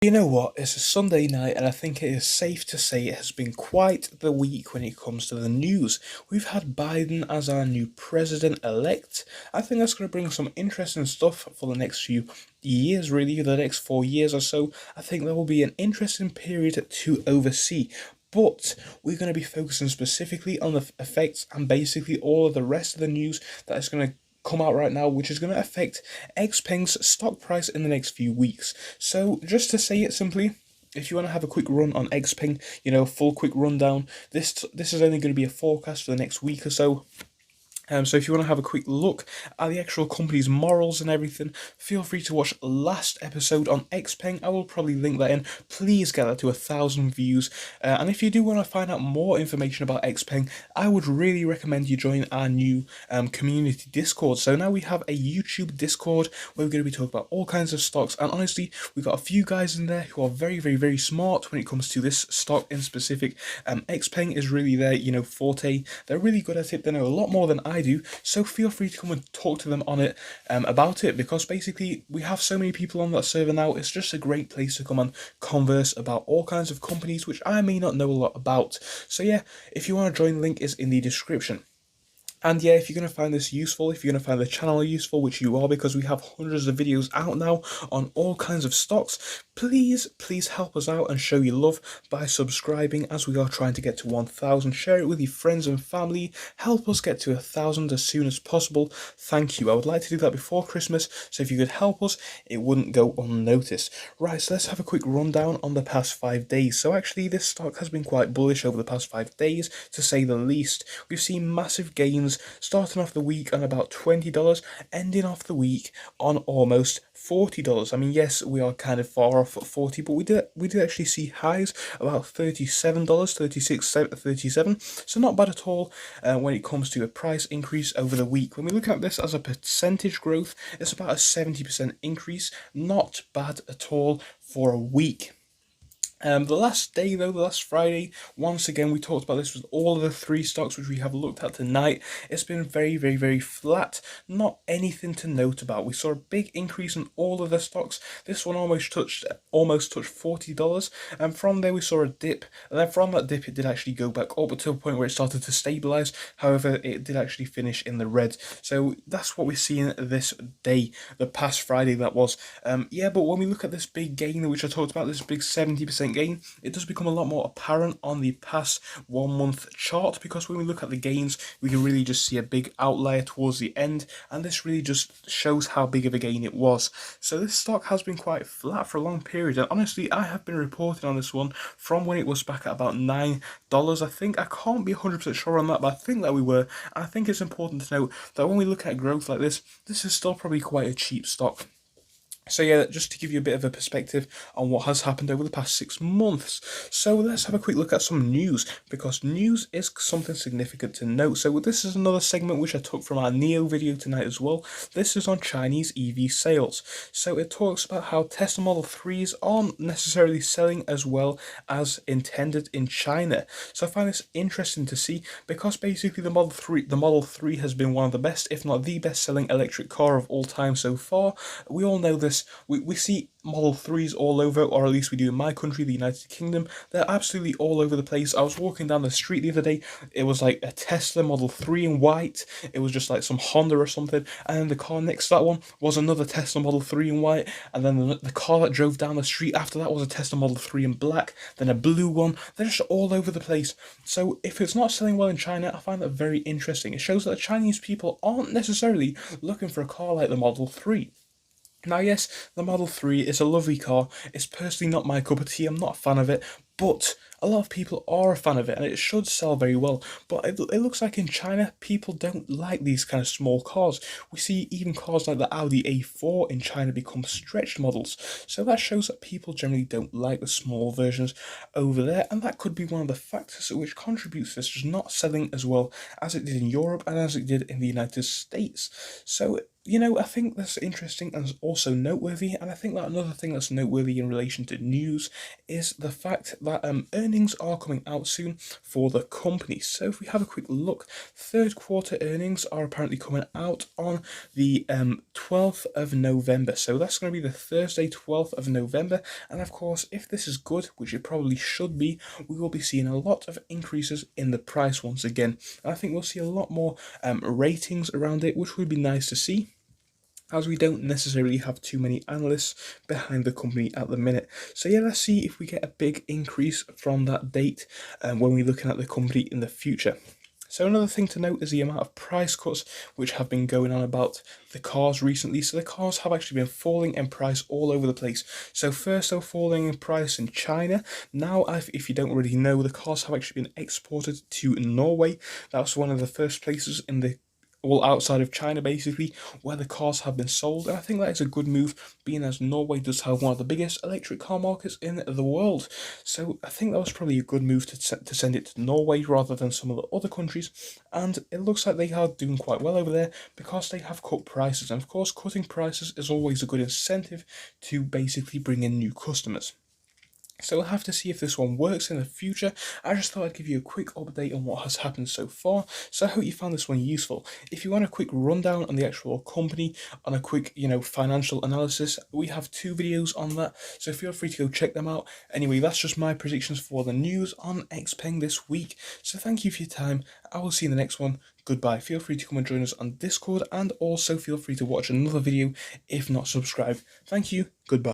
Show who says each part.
Speaker 1: You know what? It's a Sunday night, and I think it is safe to say it has been quite the week when it comes to the news. We've had Biden as our new president elect. I think that's going to bring some interesting stuff for the next few years, really, the next 4 years or so. I think that will be an interesting period to oversee. But we're going to be focusing specifically on the effects and basically all of the rest of the news that is going to come out right now, which is going to affect Xpeng's stock price in the next few weeks. So, just to say it simply, if you want to have a quick run on Xpeng, full quick rundown, this is only going to be a forecast for the next week or so. So if you want to have a quick look at the actual company's morals and everything, feel free to watch last episode on Xpeng. I will probably link that in. Please get that to 1,000 views. And if you do want to find out more information about Xpeng, I would really recommend you join our new community Discord. So now we have a YouTube Discord where we're going to be talking about all kinds of stocks. And honestly, we've got a few guys in there who are very, very, very smart when it comes to this stock in specific. Xpeng is really their, forte. They're really good at it. They know a lot more than I do, so feel free to come and talk to them on it about it, because basically we have so many people on that server now. It's just a great place to come and converse about all kinds of companies which I may not know a lot about. So yeah, if you want to join, link is in the description. And yeah, if you're going to find this useful, if you're going to find the channel useful, which you are, because we have hundreds of videos out now on all kinds of stocks, please help us out and show your love by subscribing, as we are trying to get to 1,000. Share it with your friends and family. Help us get to 1,000 as soon as possible. Thank you. I would like to do that before Christmas, so if you could help us, it wouldn't go unnoticed. Right, so let's have a quick rundown on the past 5 days. So actually, this stock has been quite bullish over the past 5 days, to say the least. We've seen massive gains starting off the week on about $20, ending off the week on almost $40. I mean, yes, we are kind of far off at 40, but we did actually see highs about $37, 36, 37. So not bad at all when it comes to a price increase over the week. When we look at this as a percentage growth, it's about a 70% increase. Not bad at all for a week. The last day, though, the last Friday, once again, we talked about this with all of the three stocks which we have looked at tonight. It's been very, very, very flat. Not anything to note about. We saw a big increase in all of the stocks. This one almost touched $40, and from there we saw a dip. And then from that dip, it did actually go back up to a point where it started to stabilize. However, it did actually finish in the red. So that's what we're seeing this day, the past Friday that was. Yeah, but when we look at this big gain which I talked about, this big 70% gain, it does become a lot more apparent on the past 1 month chart, because when we look at the gains, we can really just see a big outlier towards the end, and this really just shows how big of a gain it was. So this stock has been quite flat for a long period, and honestly, I have been reporting on this one from when it was back at about $9. I think, I can't be 100% sure on that, but I think that we were. And I think it's important to note that when we look at growth like this is still probably quite a cheap stock. So yeah, just to give you a bit of a perspective on what has happened over the past 6 months. So let's have a quick look at some news, because news is something significant to note. So this is another segment which I took from our Neo video tonight as well. This is on Chinese EV sales. So it talks about how Tesla Model 3s aren't necessarily selling as well as intended in China. So I find this interesting to see, because basically the Model 3 has been one of the best, if not the best selling electric car of all time so far. We all know this. We see Model 3s all over, or at least we do in my country, the United Kingdom. They're absolutely all over the place. I was walking down the street the other day, it was like a Tesla Model 3 in white, it was just like some Honda or something, and then the car next to that one was another Tesla Model 3 in white, and then the car that drove down the street after that was a Tesla Model 3 in black, then a blue one. They're just all over the place. So if it's not selling well in China, I find that very interesting. It shows that the Chinese people aren't necessarily looking for a car like the Model 3. Now, yes, the Model 3 is a lovely car. It's personally not my cup of tea. I'm not a fan of it, but a lot of people are a fan of it, and it should sell very well. But it looks like in China, people don't like these kind of small cars. We see even cars like the Audi A4 in China become stretched models. So that shows that people generally don't like the small versions over there, and that could be one of the factors which contributes to this just not selling as well as it did in Europe and as it did in the United States. So I think that's interesting and also noteworthy, and I think that another thing that's noteworthy in relation to news is the fact that earnings are coming out soon for the company. So if we have a quick look, third quarter earnings are apparently coming out on the 12th of November. So that's going to be the Thursday, 12th of November, and of course, if this is good, which it probably should be, we will be seeing a lot of increases in the price once again. And I think we'll see a lot more ratings around it, which would be nice to see, as we don't necessarily have too many analysts behind the company at the minute. So yeah, let's see if we get a big increase from that date when we're looking at the company in the future. So another thing to note is the amount of price cuts which have been going on about the cars recently. So the cars have actually been falling in price all over the place. So first they were falling in price in China. Now, if you don't already know, the cars have actually been exported to Norway. That was one of the first places in the all outside of China, basically, where the cars have been sold. And I think that is a good move, being as Norway does have one of the biggest electric car markets in the world. So I think that was probably a good move to send it to Norway rather than some of the other countries. And it looks like they are doing quite well over there because they have cut prices. And of course, cutting prices is always a good incentive to basically bring in new customers. So we'll have to see if this one works in the future. I just thought I'd give you a quick update on what has happened so far, so I hope you found this one useful. If you want a quick rundown on the actual company, on a quick, financial analysis, we have 2 videos on that, so feel free to go check them out. Anyway, that's just my predictions for the news on Xpeng this week, so thank you for your time. I will see you in the next one. Goodbye. Feel free to come and join us on Discord, and also feel free to watch another video if not subscribed. Thank you. Goodbye.